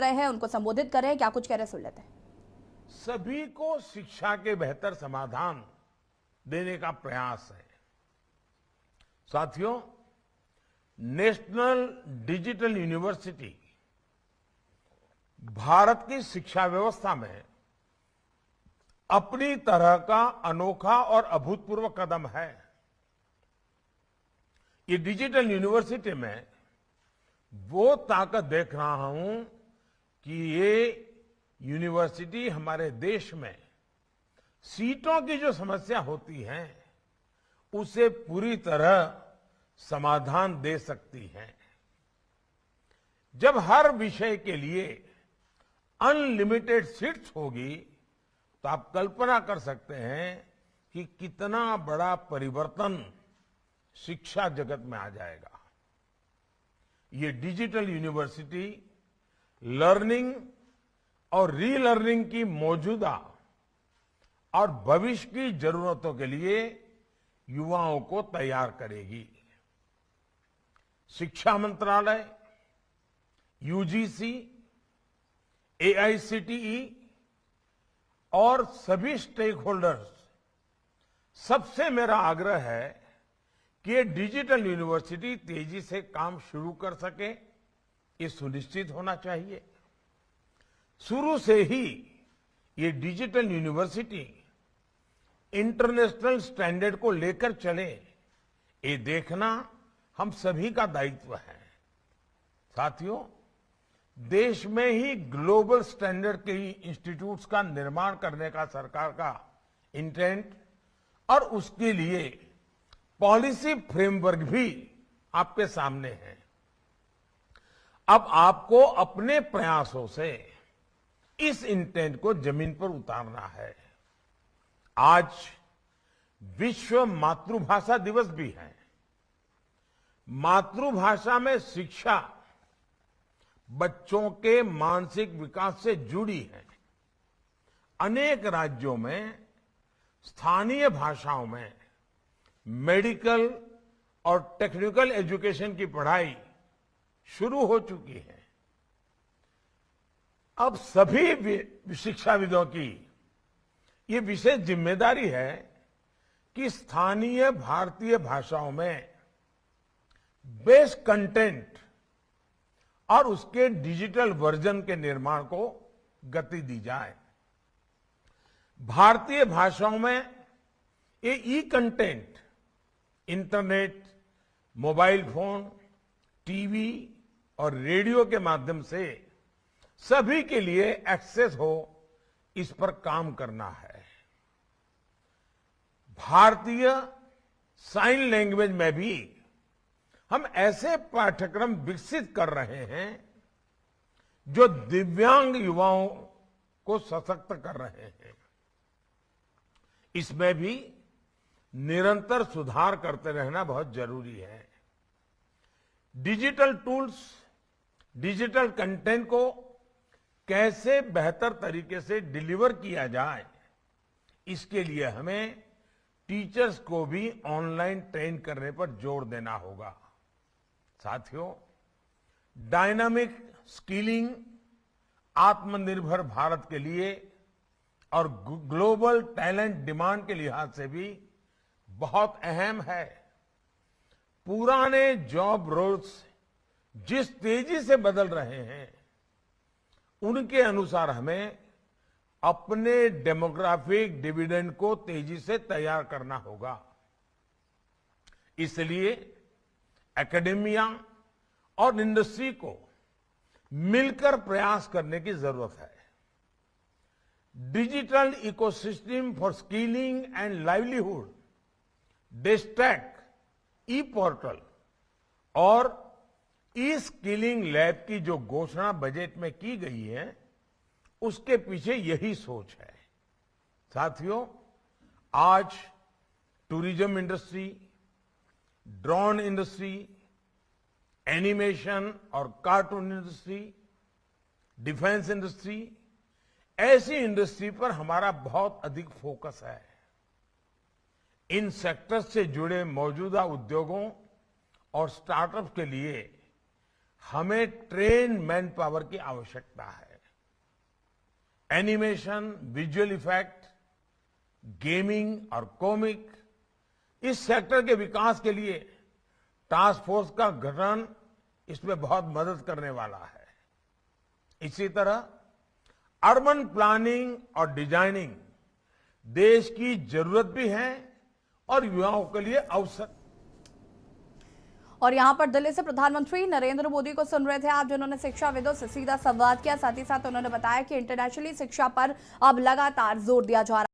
रहे हैं, उनको संबोधित कर रहे हैं, क्या कुछ कह रहे हैं, सुन लेते हैं। सभी को शिक्षा के बेहतर समाधान देने का प्रयास है। साथियों, नेशनल डिजिटल यूनिवर्सिटी भारत की शिक्षा व्यवस्था में अपनी तरह का अनोखा और अभूतपूर्व कदम है। ये डिजिटल यूनिवर्सिटी में वो ताकत देख रहा हूं कि ये यूनिवर्सिटी हमारे देश में सीटों की जो समस्या होती है उसे पूरी तरह समाधान दे सकती है। जब हर विषय के लिए अनलिमिटेड सीट्स होगी तो आप कल्पना कर सकते हैं कि कितना बड़ा परिवर्तन शिक्षा जगत में आ जाएगा। ये डिजिटल यूनिवर्सिटी लर्निंग और रीलर्निंग की मौजूदा और भविष्य की जरूरतों के लिए युवाओं को तैयार करेगी। शिक्षा मंत्रालय, यूजीसी, एआईसीटीई और सभी स्टेक होल्डर्स, सबसे मेरा आग्रह है कि ये डिजिटल यूनिवर्सिटी तेजी से काम शुरू कर सके, ये सुनिश्चित होना चाहिए। शुरू से ही ये डिजिटल यूनिवर्सिटी इंटरनेशनल स्टैंडर्ड को लेकर चले, ये देखना हम सभी का दायित्व है। साथियों, देश में ही ग्लोबल स्टैंडर्ड के इंस्टीट्यूट्स का निर्माण करने का सरकार का इंटेंट और उसके लिए पॉलिसी फ्रेमवर्क भी आपके सामने है। अब आपको अपने प्रयासों से इस इंटेंट को जमीन पर उतारना है। आज विश्व मातृभाषा दिवस भी है। मातृभाषा में शिक्षा बच्चों के मानसिक विकास से जुड़ी है। अनेक राज्यों में स्थानीय भाषाओं में मेडिकल और टेक्निकल एजुकेशन की पढ़ाई शुरू हो चुकी है। अब सभी शिक्षाविदों की ये विशेष जिम्मेदारी है कि स्थानीय भारतीय भाषाओं में बेस्ट कंटेंट और उसके डिजिटल वर्जन के निर्माण को गति दी जाए। भारतीय भाषाओं में ये e content internet, mobile phone, TV और रेडियो के माध्यम से सभी के लिए एक्सेस हो, इस पर काम करना है। भारतीय साइन लैंग्वेज में भी हम ऐसे पाठ्यक्रम विकसित कर रहे हैं जो दिव्यांग युवाओं को सशक्त कर रहे हैं। इसमें भी निरंतर सुधार करते रहना बहुत जरूरी है। डिजिटल टूल्स, डिजिटल कंटेंट को कैसे बेहतर तरीके से डिलीवर किया जाए, इसके लिए हमें टीचर्स को भी ऑनलाइन ट्रेन करने पर जोर देना होगा। साथियों, डायनामिक स्किलिंग आत्मनिर्भर भारत के लिए और ग्लोबल टैलेंट डिमांड के लिहाज से भी बहुत अहम है। पुराने जॉब रोल्स जिस तेजी से बदल रहे हैं, उनके अनुसार हमें अपने डेमोग्राफिक डिविडेंड को तेजी से तैयार करना होगा। इसलिए एकेडेमिया और इंडस्ट्री को मिलकर प्रयास करने की जरूरत है। Digital ecosystem for skilling and livelihood, डेस्टैक, ई पोर्टल और ई स्किलिंग लैब की जो घोषणा बजट में की गई है, उसके पीछे यही सोच है। साथियों, आज tourism industry, drone industry, animation और कार्टून इंडस्ट्री, डिफेंस इंडस्ट्री, ऐसी इंडस्ट्री पर हमारा बहुत अधिक फोकस है। इन सेक्टर्स से जुड़े मौजूदा उद्योगों और स्टार्टअप्स के लिए हमें ट्रेन मैन पावर की आवश्यकता है। एनिमेशन, विजुअल इफेक्ट, गेमिंग और कॉमिक, इस सेक्टर के विकास के लिए टास्क फोर्स का गठन इसमें बहुत मदद करने वाला है। इसी तरह अर्बन प्लानिंग और डिजाइनिंग देश की जरूरत भी है और युवाओं के लिए अवसर। और यहां पर दिल्ली से प्रधानमंत्री नरेंद्र मोदी को सुन रहे थे आप, जिन्होंने शिक्षाविदों से सीधा संवाद किया। साथ ही साथ उन्होंने बताया कि इंटरनेशनली शिक्षा पर अब लगातार जोर दिया जा रहा है।